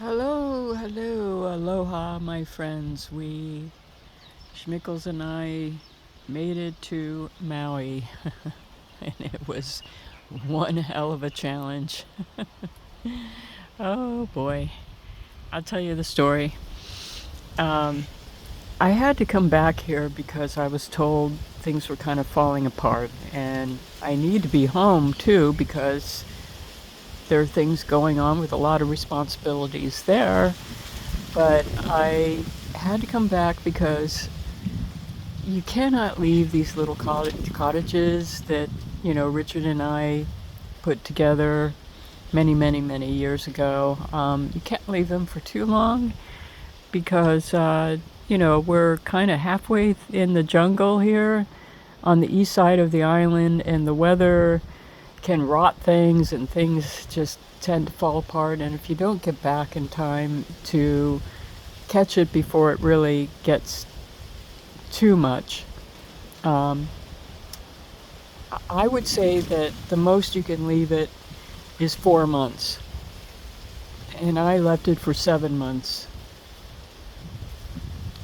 Hello, aloha, my friends. Schmickles and I made it to Maui, and it was one hell of a challenge. Oh boy, I'll tell you the story. Um, I had to come back here because I was told things were kind of falling apart, and I need to be home too because there are things going on with a lot of responsibilities there. But I had to come back because you cannot leave these little cottages that, Richard and I put together many years ago. You can't leave them for too long because, we're kind of halfway in the jungle here on the east side of the island, and the weather can rot things and things just tend to fall apart. And if you don't get back in time to catch it before it really gets too much, um, I would say that the most you can leave it is 4 months. And I left it for 7 months.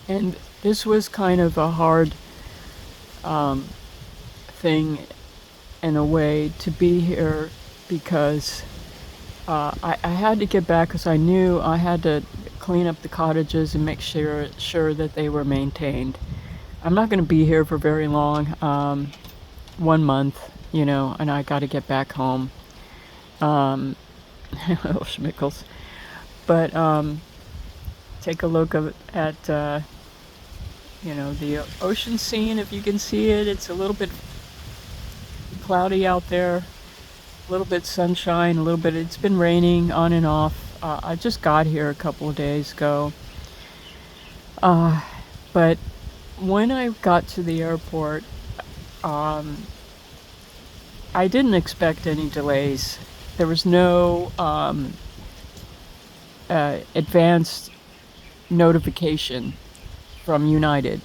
And this was kind of a hard um, thing in a way to be here because I had to get back because I knew I had to clean up the cottages and make sure that they were maintained. I'm not going to be here for very long, 1 month, and I got to get back home. Little Schmickles. But take a look at the ocean scene if you can see it. It's a little bit cloudy out there, a little bit sunshine, a little bit. It's been raining on and off. I just got here a couple of days ago. But when I got to the airport, I didn't expect any delays. There was no advanced notification from United.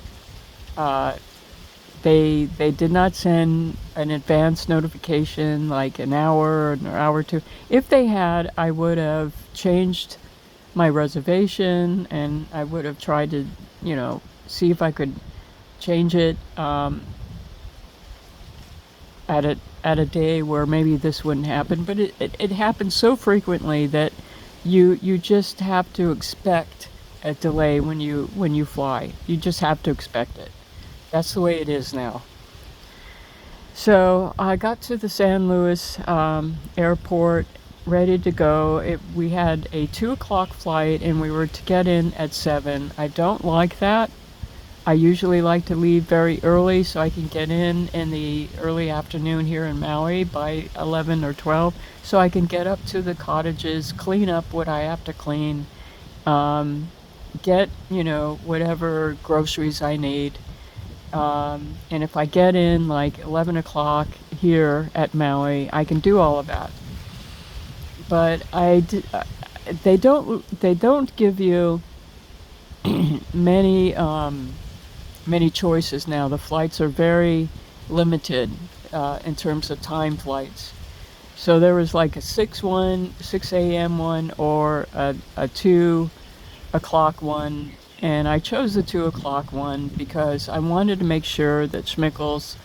They did not send an advance notification like an hour or an hour or two. If they had, I would have changed my reservation and I would have tried to, see if I could change it at a day where maybe this wouldn't happen. But it happens so frequently that you just have to expect a delay when you fly. You just have to expect it. That's the way it is now. So I got to the San Luis airport, ready to go. We had a 2 o'clock flight, and we were to get in at 7. I don't like that. I usually like to leave very early so I can get in the early afternoon here in Maui by 11 or 12, so I can get up to the cottages, clean up what I have to clean, get, whatever groceries I need. And if I get in like 11 o'clock here at Maui, I can do all of that. But they don't give you many choices now. The flights are very limited in terms of time flights. So there was like a 6 a.m. one, or a 2 o'clock one. And I chose the 2 o'clock one because I wanted to make sure that Schmickles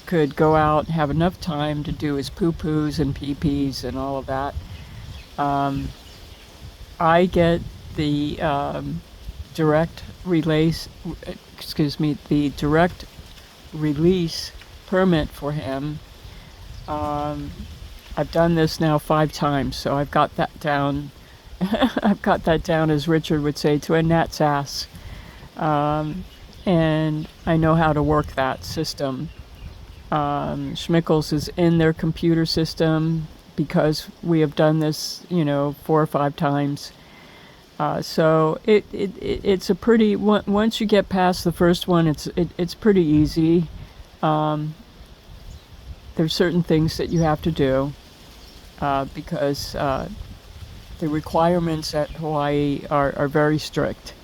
could go out and have enough time to do his poo-poos and pee-pees and all of that. I get the direct release, the direct release permit for him. I've done this now 5 times, so I've got that down. I've got that down, as Richard would say, to a gnat's ass. And I know how to work that system. Schmickles is in their computer system because we have done this, 4 or 5 times. So it's a pretty, once you get past the first one, it's pretty easy. There's certain things that you have to do because the requirements at Hawaii are very strict.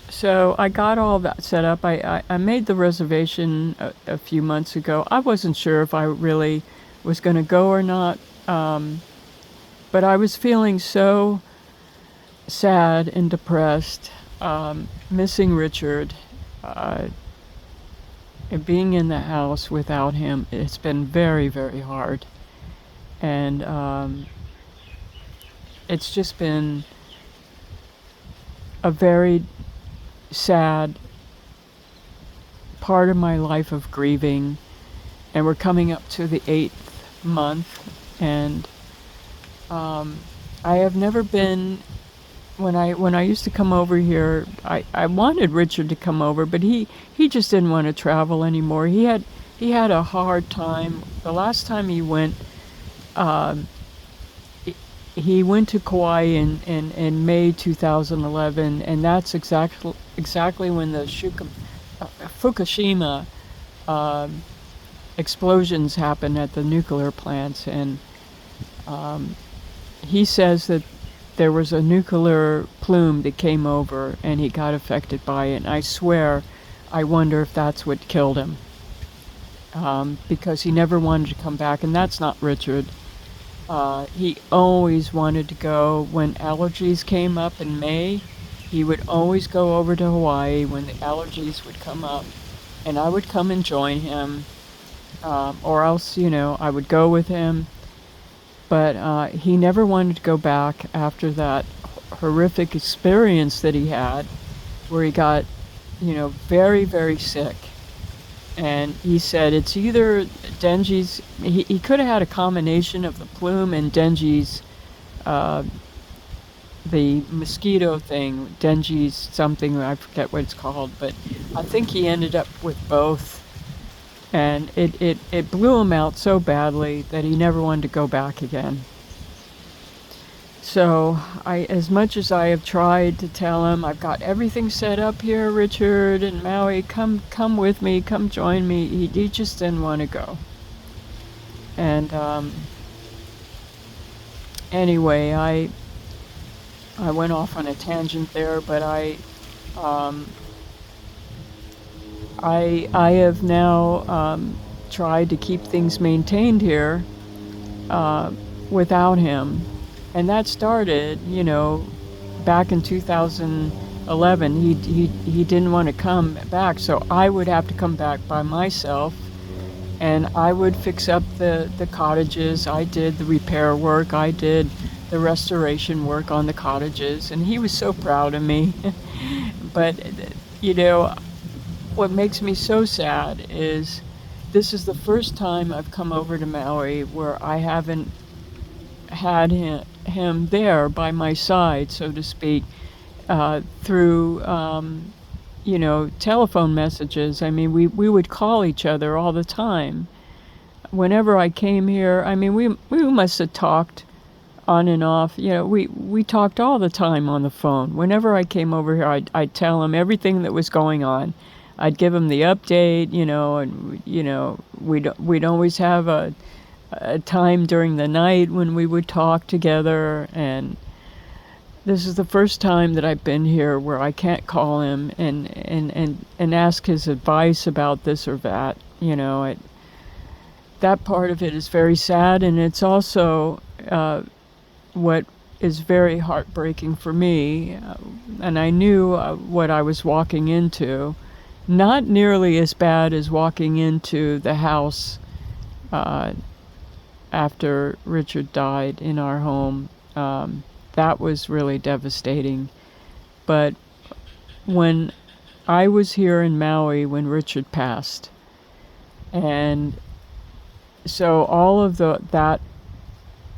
So I got all that set up. I made the reservation a few months ago. I wasn't sure if I really was going to go or not. but I was feeling so sad and depressed, missing Richard, uh, and being in the house without him. It's been very, very hard. And it's just been a very sad part of my life of grieving. And we're coming up to the 8th month. And I have never been, when I used to come over here, I wanted Richard to come over, but he just didn't want to travel anymore. He had a hard time. The last time he went, he went to Kauai in May 2011, and that's exactly when the Fukushima explosions happened at the nuclear plants. And he says that there was a nuclear plume that came over and he got affected by it. And I swear, I wonder if that's what killed him. Because he never wanted to come back, and that's not Richard. He always wanted to go. When allergies came up in May, he would always go over to Hawaii when the allergies would come up, and I would come and join him, or else, I would go with him. But he never wanted to go back after that horrific experience that he had, where he got, very, very sick. And he said it's either Denji's, he could have had a combination of the plume and Denji's, the mosquito thing, Denji's something, I forget what it's called, but I think he ended up with both. And it blew him out so badly that he never wanted to go back again. So as much as I have tried to tell him, I've got everything set up here, Richard and Maui, come with me, come join me, he just didn't want to go. And anyway, I went off on a tangent there, but I have now tried to keep things maintained here without him. And that started, back in 2011. He didn't want to come back, so I would have to come back by myself, and I would fix up the cottages. I did the repair work. I did the restoration work on the cottages, and he was so proud of me. But, what makes me so sad is this is the first time I've come over to Maui where I haven't had him there by my side, so to speak, through, telephone messages. I mean, we would call each other all the time. Whenever I came here, I mean, we must have talked on and off. We talked all the time on the phone. Whenever I came over here, I'd tell him everything that was going on. I'd give him the update, and, we'd always have a time during the night when we would talk together. And this is the first time that I've been here where I can't call him and ask his advice about this or that. That part of it is very sad, and it's also what is very heartbreaking for me. And I knew what I was walking into. Not nearly as bad as walking into the house after Richard died in our home. That was really devastating. But when I was here in Maui when Richard passed, and so all of that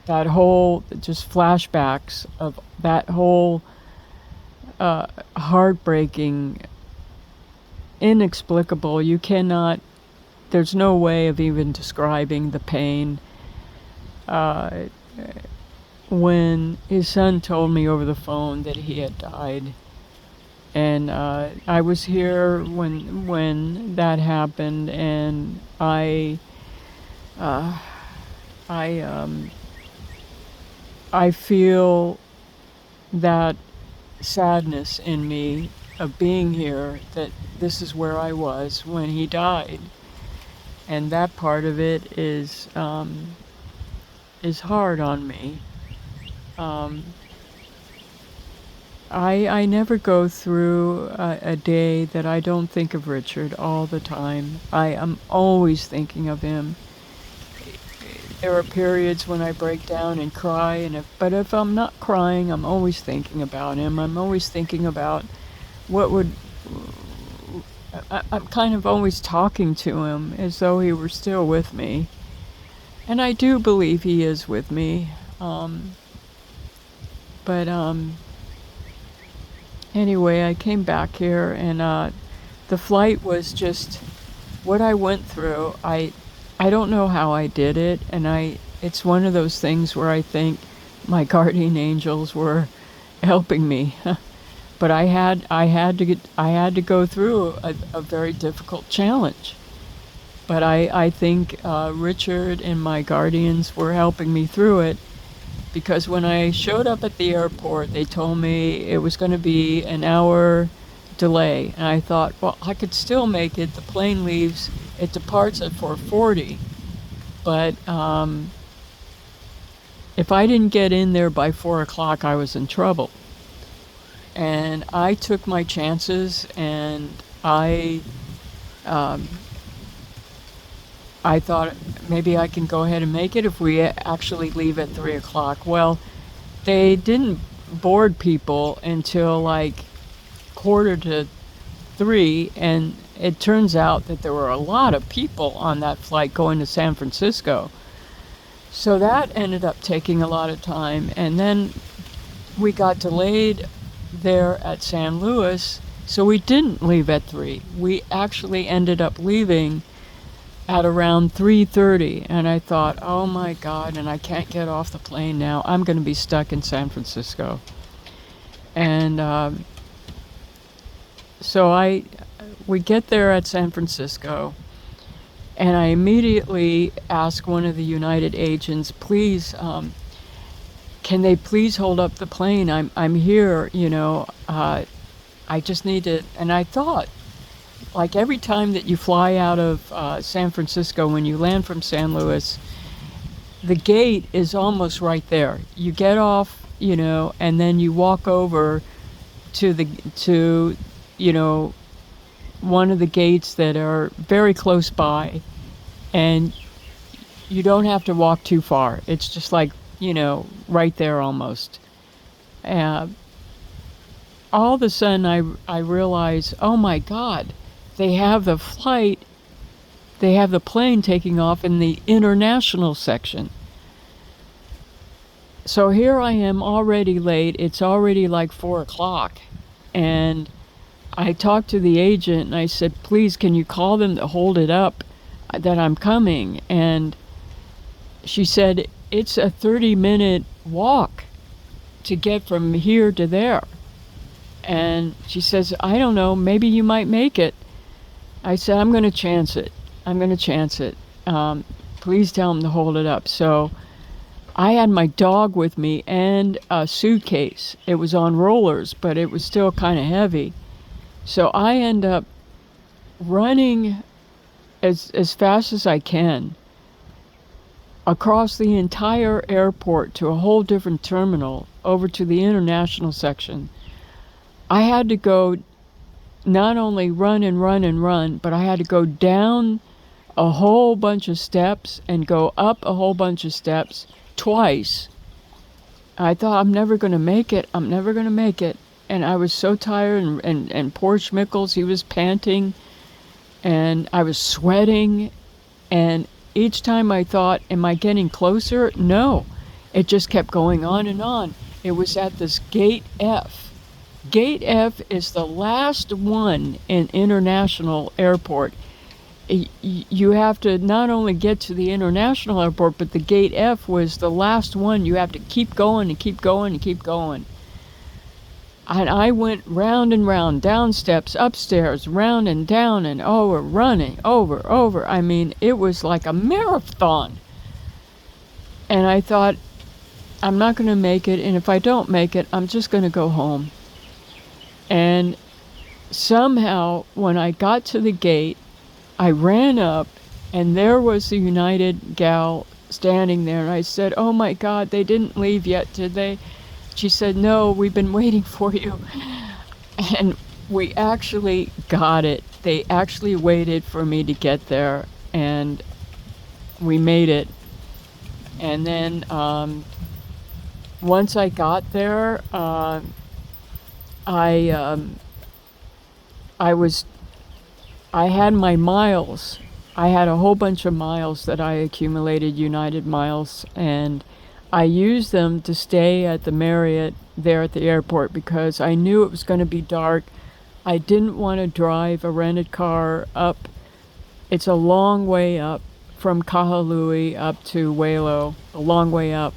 whole, just flashbacks of that whole heartbreaking, inexplicable, there's no way of even describing the pain. When his son told me over the phone that he had died, and I was here when that happened, and I feel that sadness in me of being here, that this is where I was when he died, and that part of it is hard on me. Um, I never go through a day that I don't think of Richard all the time. I am always thinking of him. There are periods when I break down and cry, but if I'm not crying, I'm always thinking about him. I'm always thinking about what would. I'm kind of always talking to him as though he were still with me, and I do believe he is with me. But anyway, I came back here, and the flight was just what I went through. I don't know how I did it, and it's one of those things where I think my guardian angels were helping me. But I had to go through a very difficult challenge. But I think Richard and my guardians were helping me through it, because when I showed up at the airport, they told me it was going to be an hour delay, and I thought, well, I could still make it. The plane leaves, it departs at 4:40, but if I didn't get in there by 4 o'clock, I was in trouble. And I took my chances, and I thought maybe I can go ahead and make it if we actually leave at 3 o'clock. Well, they didn't board people until like 2:45, and it turns out that there were a lot of people on that flight going to San Francisco. So that ended up taking a lot of time, and then we got delayed there at San Luis, so we didn't leave at 3. We actually ended up leaving at around 3:30, and I thought, oh my God, and I can't get off the plane now. I'm going to be stuck in San Francisco. And so we get there at San Francisco, and I immediately ask one of the United agents, please, can they please hold up the plane? I'm here, I just need to. And I thought, like every time that you fly out of San Francisco, when you land from San Luis, the gate is almost right there. You get off, and then you walk over to one of the gates that are very close by, and you don't have to walk too far. It's just like, right there almost. All of a sudden I realize, oh my God, they have the plane taking off in the international section. So here I am already late. It's already like 4 o'clock. And I talked to the agent and I said, please, can you call them to hold it up that I'm coming? And she said, it's a 30-minute walk to get from here to there. And she says, I don't know, maybe you might make it. I said, I'm going to chance it. Please tell them to hold it up. So I had my dog with me and a suitcase. It was on rollers, but it was still kind of heavy. So I end up running as fast as I can across the entire airport to a whole different terminal over to the international section. I had to go not only run, but I had to go down a whole bunch of steps and go up a whole bunch of steps twice. I thought, I'm never going to make it. And I was so tired, and poor Schmickles, he was panting, and I was sweating, and each time I thought, am I getting closer? No, it just kept going on and on. It was at this gate F. Gate F is the last one in international airport. You have to not only get to the international airport, but the gate F was the last one. You have to keep going and keep going and keep going. And I went round and round, down steps, upstairs, round and down and over, running, over. I mean, it was like a marathon. And I thought, I'm not going to make it, and if I don't make it, I'm just going to go home. And somehow, when I got to the gate, I ran up, and there was the United gal standing there, and I said, "Oh my God, they didn't leave yet, did they?" She said, "No, we've been waiting for you." And we actually got it. They actually waited for me to get there, and we made it. And then once I got there, I I was I had my miles. I had a whole bunch of miles that I accumulated, United miles, and I used them to stay at the Marriott there at the airport because I knew it was going to be dark. I didn't want to drive a rented car up. It's a long way up from Kahului up to Walo, a long way up.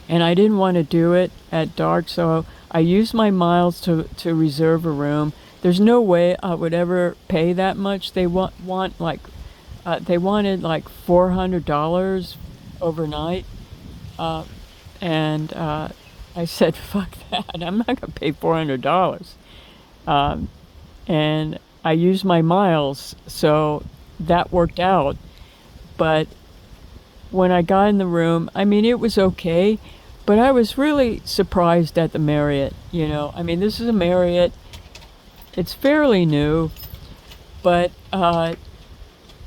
And I didn't want to do it at dark, so I used my miles to reserve a room. There's no way I would ever pay that much. They want like they wanted like $400 overnight, and I said, "Fuck that! I'm not gonna pay $400." And I used my miles, so that worked out. But when I got in the room, I mean, it was okay, but I was really surprised at the Marriott. I mean, this is a Marriott. It's fairly new, but I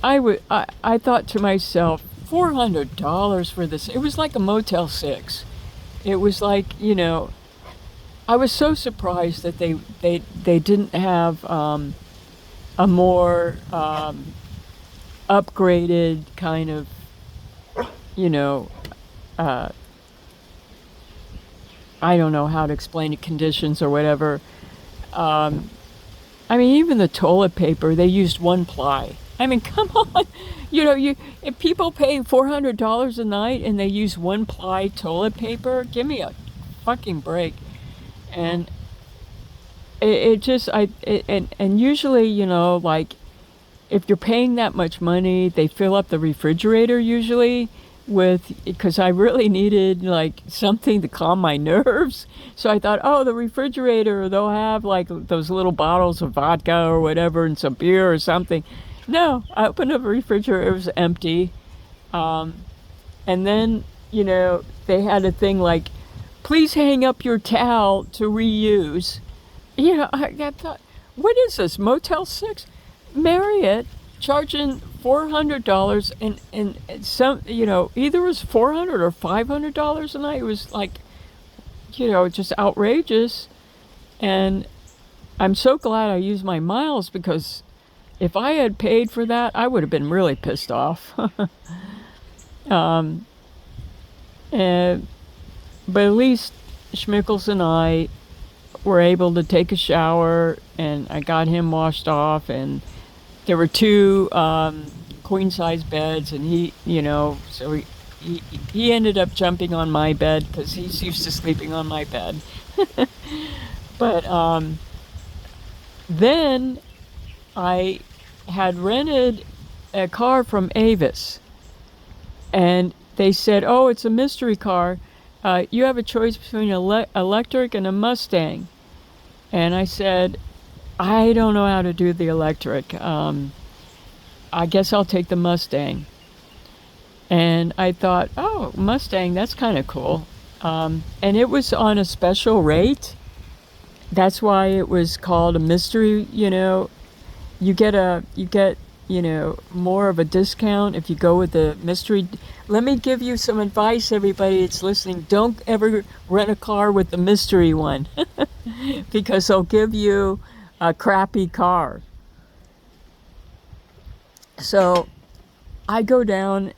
thought to myself, $400 for this. It was like a Motel 6. It was like, I was so surprised that they didn't have a more upgraded kind of, I don't know how to explain it, conditions or whatever. I mean, even the toilet paper, they used one ply. I mean, come on. If people pay $400 a night and they use one ply toilet paper, give me a fucking break. And and usually, like, if you're paying that much money, they fill up the refrigerator usually because I really needed like something to calm my nerves. So I thought, oh, the refrigerator, they'll have like those little bottles of vodka or whatever and some beer or something. No, I opened up the refrigerator, it was empty. And then, they had a thing like, please hang up your towel to reuse. I thought, what is this, Motel 6? Marriott charging $400 and some, either it was $400 or $500 a night. It was like, just outrageous. And I'm so glad I used my miles because if I had paid for that, I would have been really pissed off. But at least Schmickles and I were able to take a shower, and I got him washed off, and there were two queen size beds, and so he ended up jumping on my bed because he's used to sleeping on my bed. But then I had rented a car from Avis, and they said, oh, it's a mystery car. You have a choice between an electric and a Mustang. And I said, I don't know how to do the electric. I guess I'll take the Mustang. And I thought, oh, Mustang, that's kind of cool. And it was on a special rate. That's why it was called a mystery. You get more of a discount if you go with the mystery. Let me give you some advice, everybody that's listening. Don't ever rent a car with the mystery one because they'll give you a crappy car. So I go down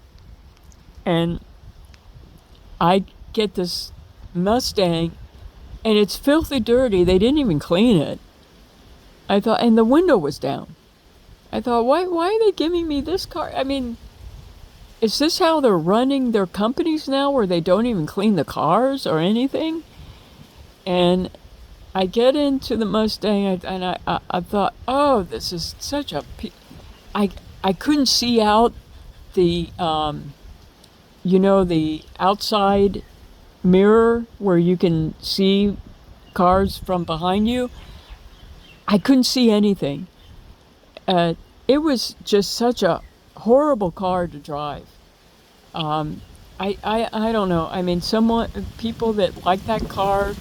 and I get this Mustang, and it's filthy dirty. They didn't even clean it. I thought, and the window was down. I thought, why are they giving me this car? I mean, is this how they're running their companies now, where they don't even clean the cars or anything? And I get into the Mustang, and I thought, oh, this is such a... I couldn't see out the, the outside mirror where you can see cars from behind you. I couldn't see anything. It was just such a horrible car to drive. I don't know. I mean, people that like that car,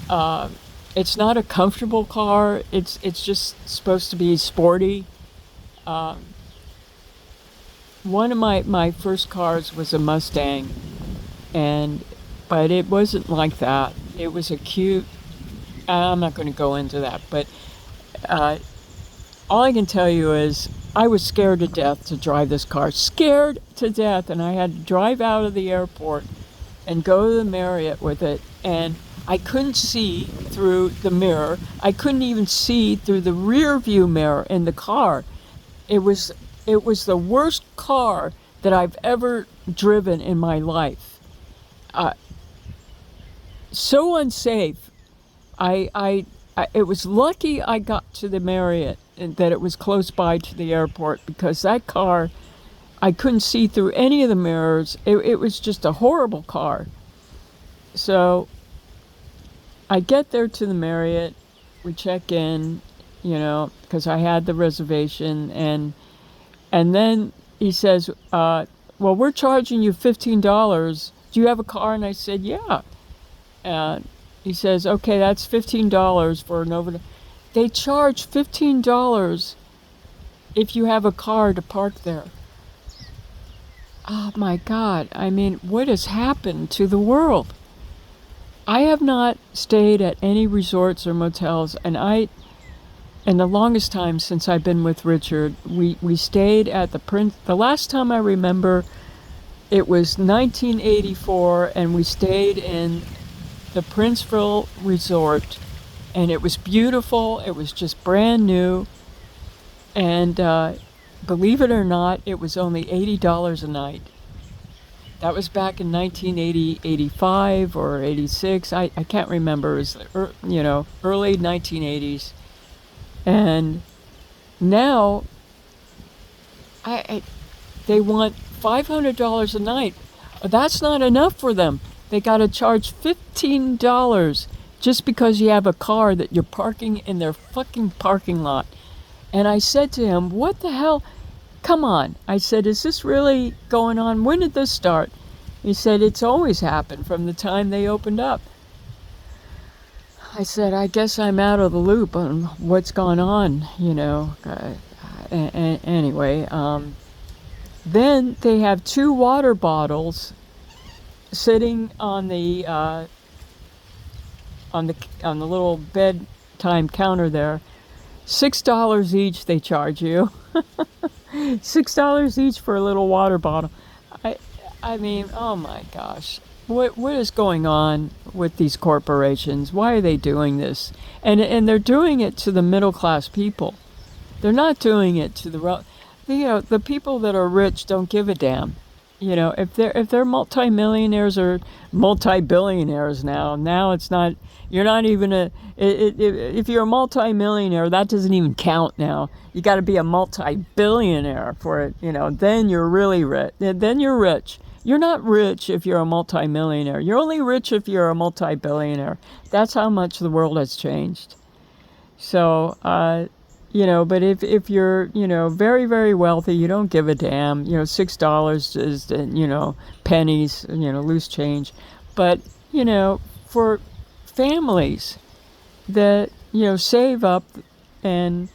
uh, it's not a comfortable car. It's just supposed to be sporty. Um, One of my first cars was a Mustang, and but it wasn't like that. It was a cute. I'm not going to go into that, but uh, all I can tell you is I was scared to death to drive this car, scared to death, and I had to drive out of the airport and go to the Marriott with it, and I couldn't see through the mirror. I couldn't even see through the rear view mirror in the car. It was it was the worst car that I've ever driven in my life. Uh, so unsafe. It was lucky I got to the Marriott and that it was close by to the airport, because that car, I couldn't see through any of the mirrors. It was just a horrible car. So I get there to the Marriott, we check in, because I had the reservation, and then he says, "Well, we're charging you $15. Do you have a car?" And I said, "Yeah." And he says, "Okay, that's $15 for an overnight." They charge $15 if you have a car to park there. Oh my God. I mean, what has happened to the world? I have not stayed at any resorts or motels, and the longest time since I've been with Richard, we stayed at the last time I remember, it was 1984, and we stayed in the Princeville Resort, and it was beautiful. It was just brand new, and believe it or not, it was only $80 a night. That was back in 1980, 85 or 86. I can't remember. It was, early 1980s. And now I they want $500 a night. That's not enough for them. They got to charge $15 just because you have a car that you're parking in their fucking parking lot. And I said to him, "What the hell? Come on." I said, "Is this really going on? When did this start?" He said, "It's always happened from the time they opened up." I said, "I guess I'm out of the loop on what's gone on, Anyway, then they have two water bottles sitting on the little bedtime counter there. $6 each they charge you. $6 each for a little water bottle. I I mean, oh my gosh. What is going on with these corporations? Why are they doing this? And they're doing it to the middle class people. They're not doing it to the people that are rich don't give a damn. If they're multimillionaires or multi-billionaires now it's not. You're not even if you're a multi-millionaire, that doesn't even count now. You got to be a multi-billionaire for it. Then you're really rich. Then you're rich. You're not rich if you're a multi-millionaire. You're only rich if you're a multi-billionaire. That's how much the world has changed. So, but if you're, very, very wealthy, you don't give a damn. $6 is, pennies, loose change. But, for families that, save up and,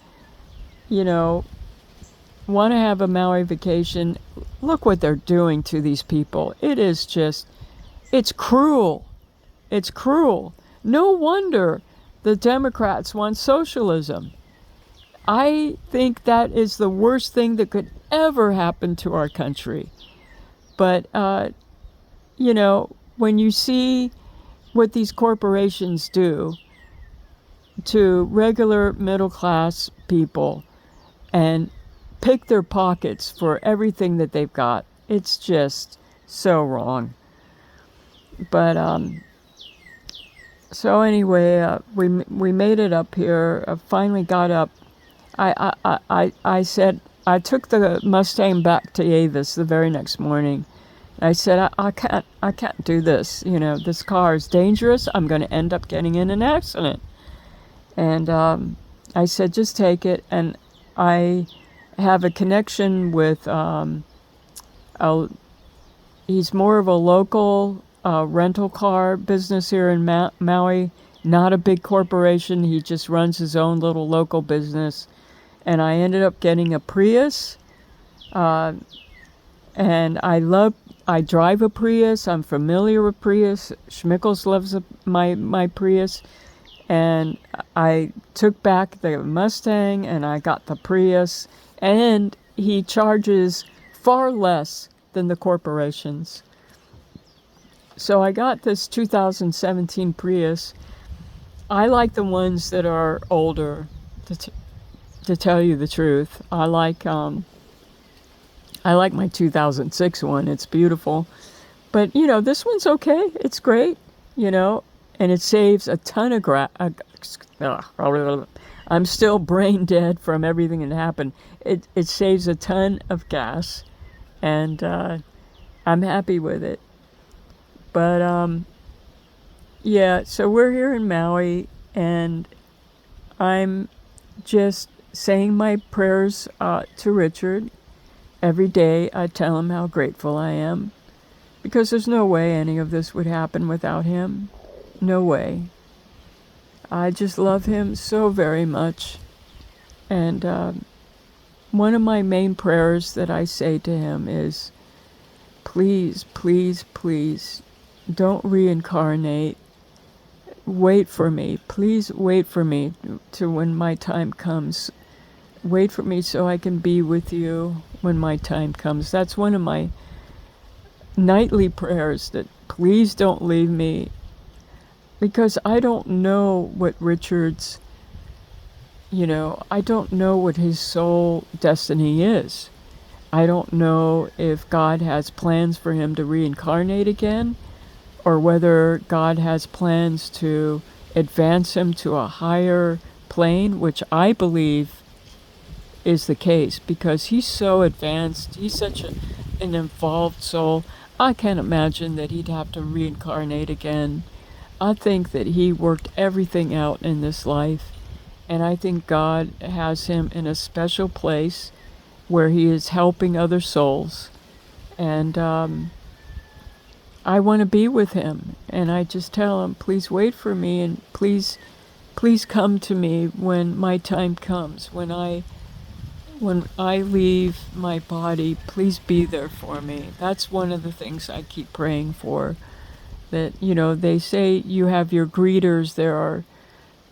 want to have a Maui vacation, look what they're doing to these people. It's cruel. It's cruel. No wonder the Democrats want socialism. I think that is the worst thing that could ever happen to our country. But, when you see what these corporations do to regular middle class people and pick their pockets for everything that they've got, it's just so wrong. But, so anyway, we made it up here. Finally got up. I said, I took the Mustang back to Avis the very next morning. I said, I can't do this. This car is dangerous. I'm going to end up getting in an accident. And I said, just take it. And I have a connection with He's more of a local rental car business here in Maui, not a big corporation. He just runs his own little local business. And I ended up getting a Prius. Uh, and I drive a Prius. I'm familiar with Prius. Schmickles loves my Prius. And I took back the Mustang and I got the Prius. And he charges far less than the corporations. So I got this 2017 Prius. I like the ones that are older, to tell you the truth. I like my 2006 one. It's beautiful. But, this one's okay. It's great, and it saves a ton of I'm still brain dead from everything that happened. It saves a ton of gas, and I'm happy with it. But, yeah, so we're here in Maui, and I'm just saying my prayers to Richard. Every day I tell him how grateful I am, because there's no way any of this would happen without him. No way. I just love him so very much. And one of my main prayers that I say to him is, please, please, please, don't reincarnate. Wait for me. Please wait for me to when my time comes. Wait for me so I can be with you when my time comes. That's one of my nightly prayers, that please don't leave me, because I don't know what Richard's, I don't know what his soul destiny is. I don't know if God has plans for him to reincarnate again, or whether God has plans to advance him to a higher plane, which I believe is the case, because he's so advanced. He's such an involved soul. I can't imagine that he'd have to reincarnate again. I think that he worked everything out in this life, and I think God has him in a special place where he is helping other souls. And I want to be with him, and I just tell him, please wait for me, and please come to me when my time comes. When I leave my body, please be there for me. That's one of the things I keep praying for. That, they say you have your greeters. There are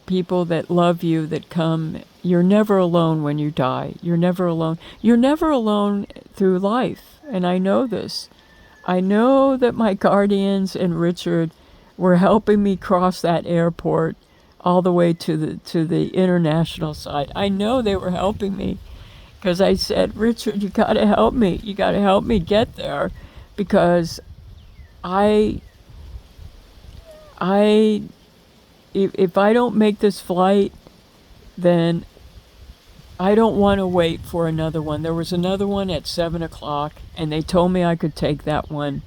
people that love you that come. You're never alone when you die. You're never alone. You're never alone through life, and I know this. I know that my guardians and Richard were helping me cross that airport all the way to the international side. I know they were helping me, because I said, Richard, you got to help me. You got to help me get there, because if I don't make this flight, then I don't want to wait for another one. There was another one at 7 o'clock, and they told me I could take that one.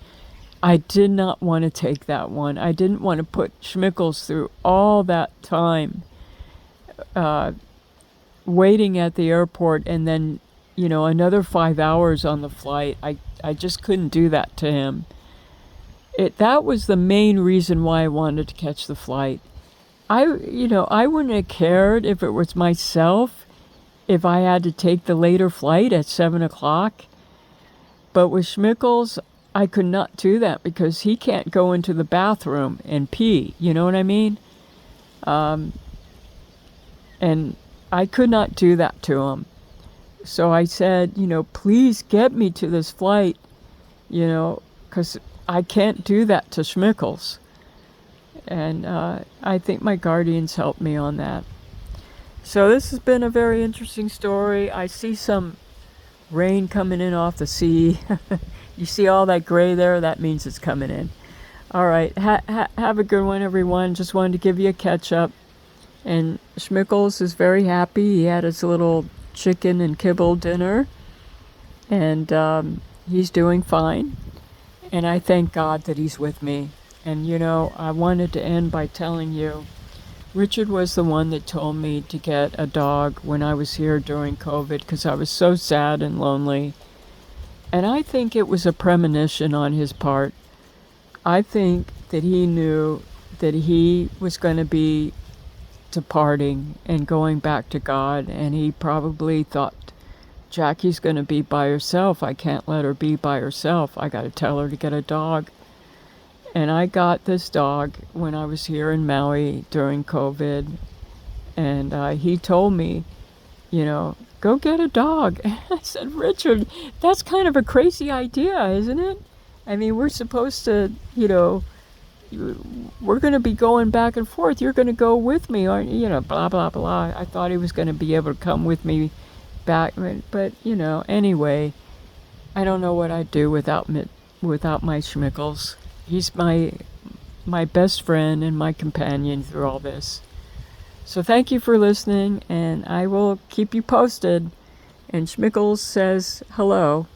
I did not want to take that one. I didn't want to put Schmickles through all that time waiting at the airport, and then, another 5 hours on the flight. I just couldn't do that to him. That was the main reason why I wanted to catch the flight. I wouldn't have cared if it was myself, if I had to take the later flight at 7 o'clock. But with Schmickles, I could not do that, because he can't go into the bathroom and pee. You know what I mean? And I could not do that to him. So I said, please get me to this flight, because I can't do that to Schmickles. And I think my guardians helped me on that. So this has been a very interesting story. I see some rain coming in off the sea. You see all that gray there? That means it's coming in. All right. Have a good one, everyone. Just wanted to give you a catch up. And Schmickles is very happy. He had his little chicken and kibble dinner. And he's doing fine. And I thank God that he's with me. And, I wanted to end by telling you, Richard was the one that told me to get a dog when I was here during COVID, because I was so sad and lonely. And I think it was a premonition on his part. I think that he knew that he was going to be departing and going back to God, and he probably thought, Jackie's going to be by herself. I can't let her be by herself. I got to tell her to get a dog. And I got this dog when I was here in Maui during COVID, and he told me, go get a dog. And I said, Richard, that's kind of a crazy idea, isn't it? I mean, we're supposed to, we're going to be going back and forth. You're going to go with me, aren't you? Blah, blah, blah. I thought he was going to be able to come with me back. But, anyway, I don't know what I'd do without my Schmickles. He's my best friend and my companion through all this. So thank you for listening, and I will keep you posted. And Schmickles says hello.